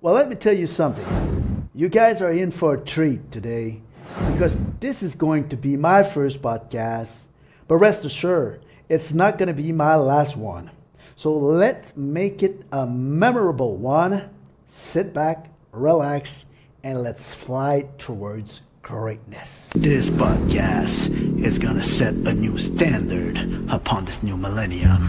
Well, let me tell you something. You guys are in for a treat today because this is going to be my first podcast. But rest assured, it's not going to be my last one. So let's make it a memorable one. Sit back, relax, and let's fly towards greatness. This podcast is going to set a new standard upon this new millennium.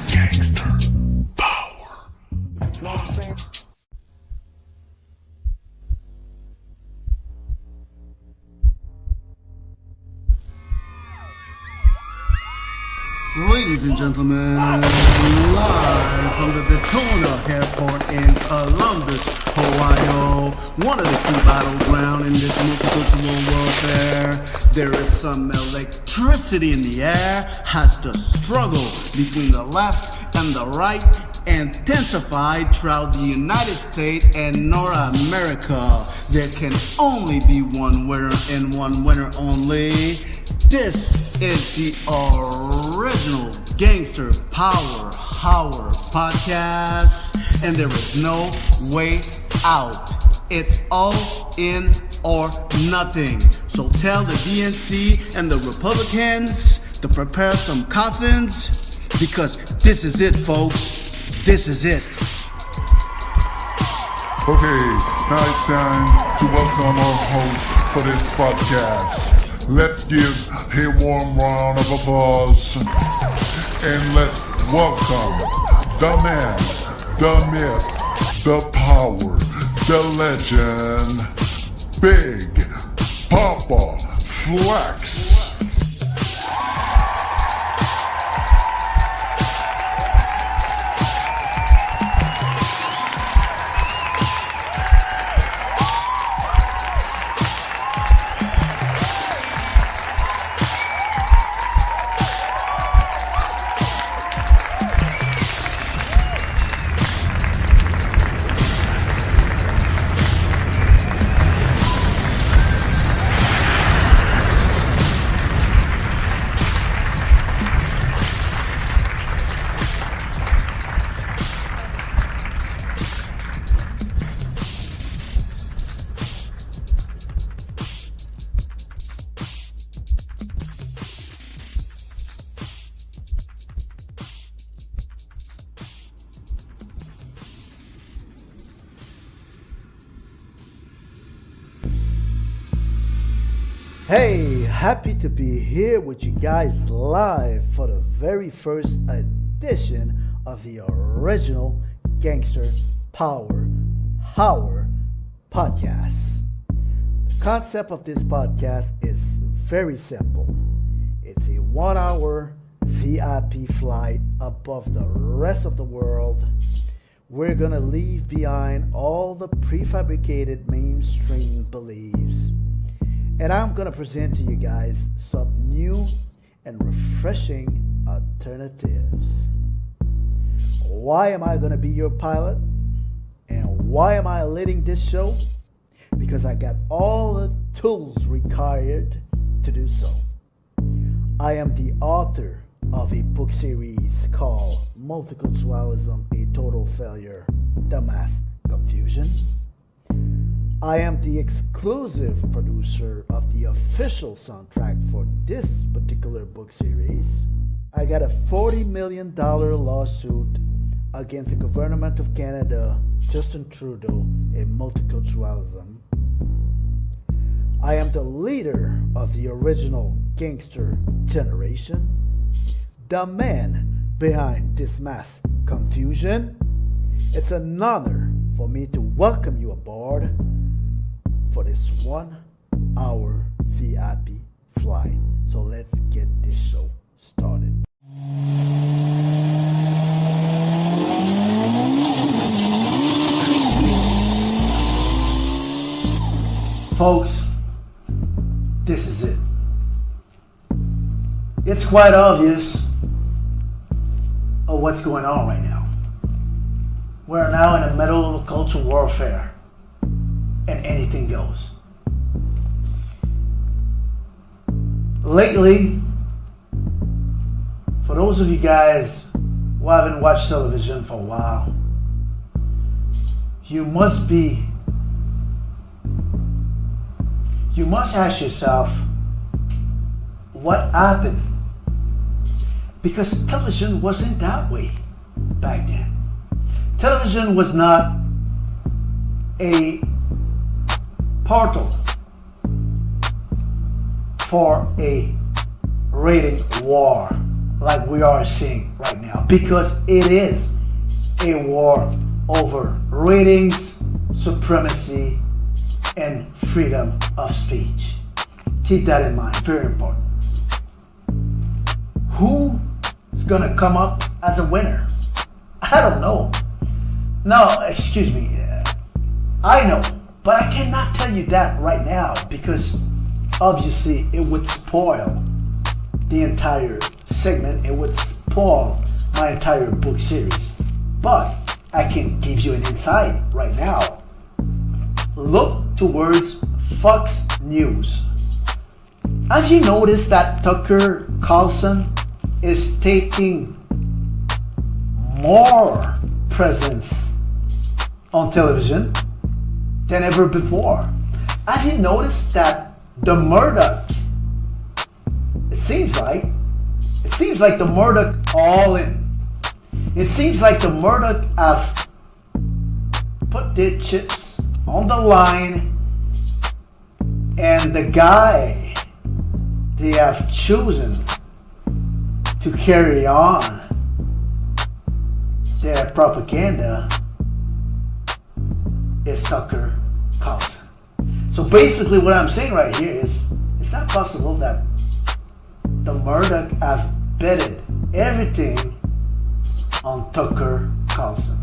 Gangster Power. You know what I'm saying? Ladies and gentlemen, live from the Daytona Airport in Columbus, Ohio, one of the key battlegrounds in this multicultural warfare. There is some electricity in the air as the struggle between the left and the right intensified throughout the United States and North America. There can only be one winner and one winner only. This is the original Gangster Power Hour podcast, and there is no way out. It's all in or nothing. So tell the DNC and the Republicans to prepare some coffins, because this is it, folks. This is it. Okay, now it's time to welcome our host for this podcast. Let's give a warm round of applause and let's welcome the man, the myth, the power, the legend, Big Papa Flex. Hey, happy to be here with you guys live for the very first edition of the original Gangster Power Hour podcast. The concept of this podcast is very simple. It's a 1 hour VIP flight above the rest of the world. We're gonna leave behind all the prefabricated mainstream beliefs. And I'm going to present to you guys some new and refreshing alternatives. Why am I going to be your pilot? And why am I leading this show? Because I got all the tools required to do so. I am the author of a book series called Multiculturalism, a Total Failure, The Mass Confusion. I am the exclusive producer of the official soundtrack for this particular book series. I got a $40 million lawsuit against the government of Canada, Justin Trudeau, in multiculturalism. I am the leader of the original gangster generation, the man behind this mass confusion. It's an honor for me to welcome you aboard for this 1 hour VIP flight. So let's get this show started. Folks, this is it. It's quite obvious of what's going on right now. We're now in the middle of a cultural warfare, and anything goes. Lately, for those of you guys who haven't watched television for a while, you must ask yourself, what happened? Because television wasn't that way back then. Television was not a portal for a rating war like we are seeing right now, because it is a war over ratings, supremacy, and freedom of speech. Keep that in mind, very important. Who is gonna come up as a winner? I don't know. No, excuse me. I know, but I cannot tell you that right now because obviously it would spoil the entire segment. It would spoil my entire book series. But I can give you an insight right now. Look towards Fox News. Have you noticed that Tucker Carlson is taking more presence on television than ever before? Have you noticed that the Murdoch, it seems like the Murdoch all in. It seems like the Murdoch have put their chips on the line, and the guy they have chosen to carry on their propaganda is Tucker Carlson. So basically what I'm saying right here is it's not possible that the Murdoch have betted everything on Tucker Carlson.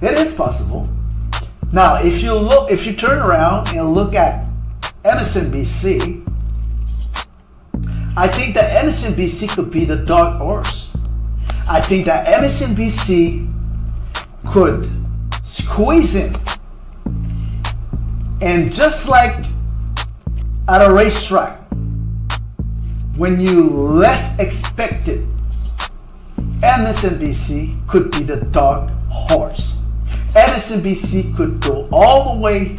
It is possible. Now, if you turn around and look at MSNBC, I think that MSNBC could be the dark horse. I think that MSNBC could squeeze in, and just like at a racetrack, when you less expect it, MSNBC could be the dark horse. MSNBC could go all the way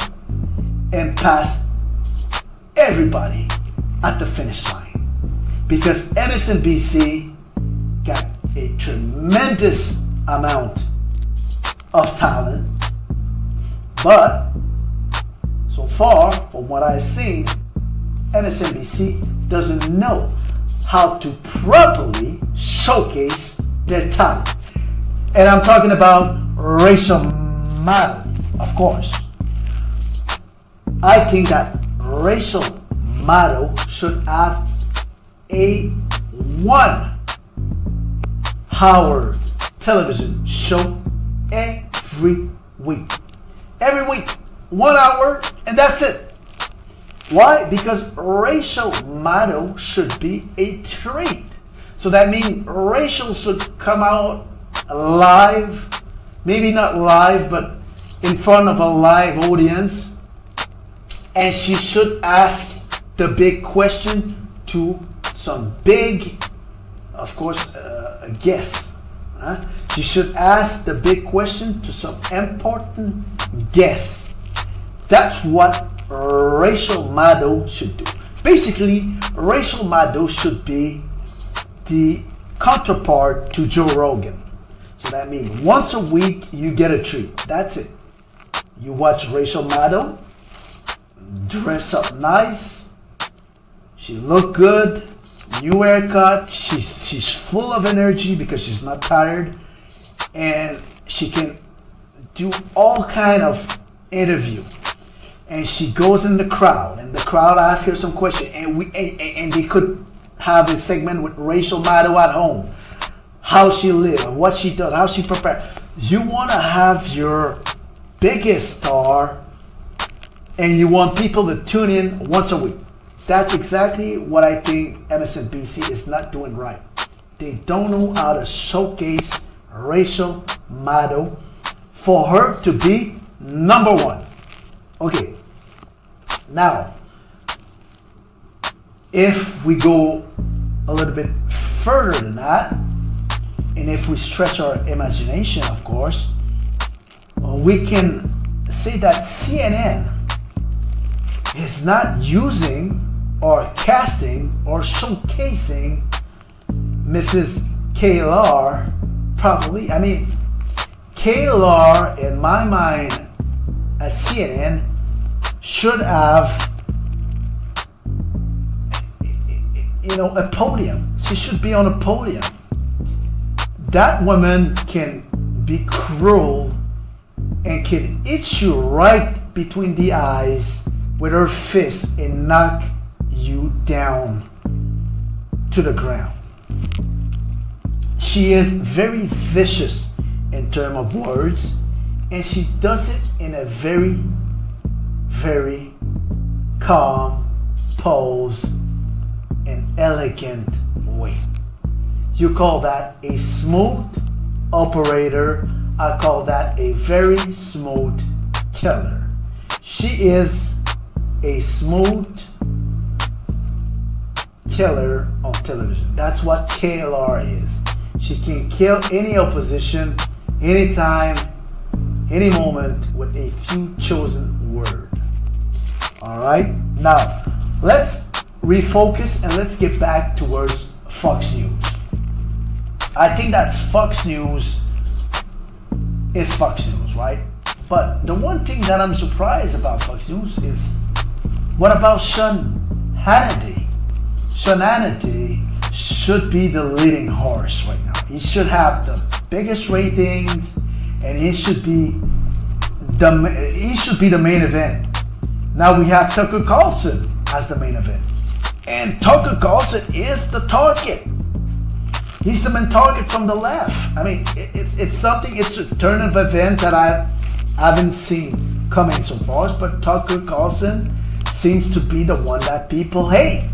and pass everybody at the finish line, because MSNBC got a tremendous amount of talent, but so far from what I've seen, MSNBC doesn't know how to properly showcase their talent. And I'm talking about Rachel Maddow, of course. I think that Rachel Maddow should have a 1-hour television show every week. Every week, 1 hour, and that's it. Why? Because Rachel Maddow should be a treat. So that means Rachel should come out live, maybe not live, but in front of a live audience, and she should ask the big question to some big, of course, guests. She should ask the big question to some important guests. That's what Rachel Maddow should do. Basically, Rachel Maddow should be the counterpart to Joe Rogan. So that means once a week you get a treat. That's it. You watch Rachel Maddow, dress up nice, she look good, new haircut, she's full of energy because she's not tired, and she can do all kind of interview. And she goes in the crowd, and the crowd asks her some questions, and they could have a segment with Rachel Maddow at home, how she lives, what she does, how she prepares. You want to have your biggest star, and you want people to tune in once a week. That's exactly what I think MSNBC is not doing right. They don't know how to showcase Rachel Maddow for her to be number one. Okay, now, if we go a little bit further than that, and And if we stretch our imagination, of course, we can say that CNN is not using or casting or showcasing Mrs. Kaylar properly. I mean, Kaylar, in my mind, at CNN, should have, a podium. She should be on a podium. That woman can be cruel and can hit you right between the eyes with her fist and knock you down to the ground. She is very vicious in terms of words, and she does it in a very, very calm, posed, and elegant way. You call that a smooth operator. I call that a very smooth killer. She is a smooth killer on television. That's what KLR is. She can kill any opposition, anytime, any moment with a few chosen words. Alright? Now, let's refocus and let's get back towards Fox News. I think that Fox News is Fox News, right? But the one thing that I'm surprised about Fox News is, what about Sean Hannity? Sean Hannity should be the leading horse right now. He should have the biggest ratings, and he should be the main event. Now we have Tucker Carlson as the main event, and Tucker Carlson is the target. He's the main target from the left. I mean, it's a turn of event that I haven't seen coming so far, but Tucker Carlson seems to be the one that people hate.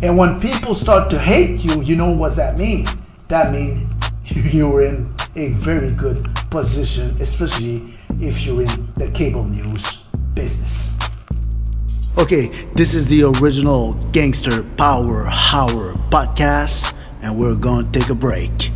And when people start to hate you, you know what that means? That means you're in a very good position, especially if you're in the cable news business. Okay, this is the original Gangster Power Hour podcast, and we're going to take a break.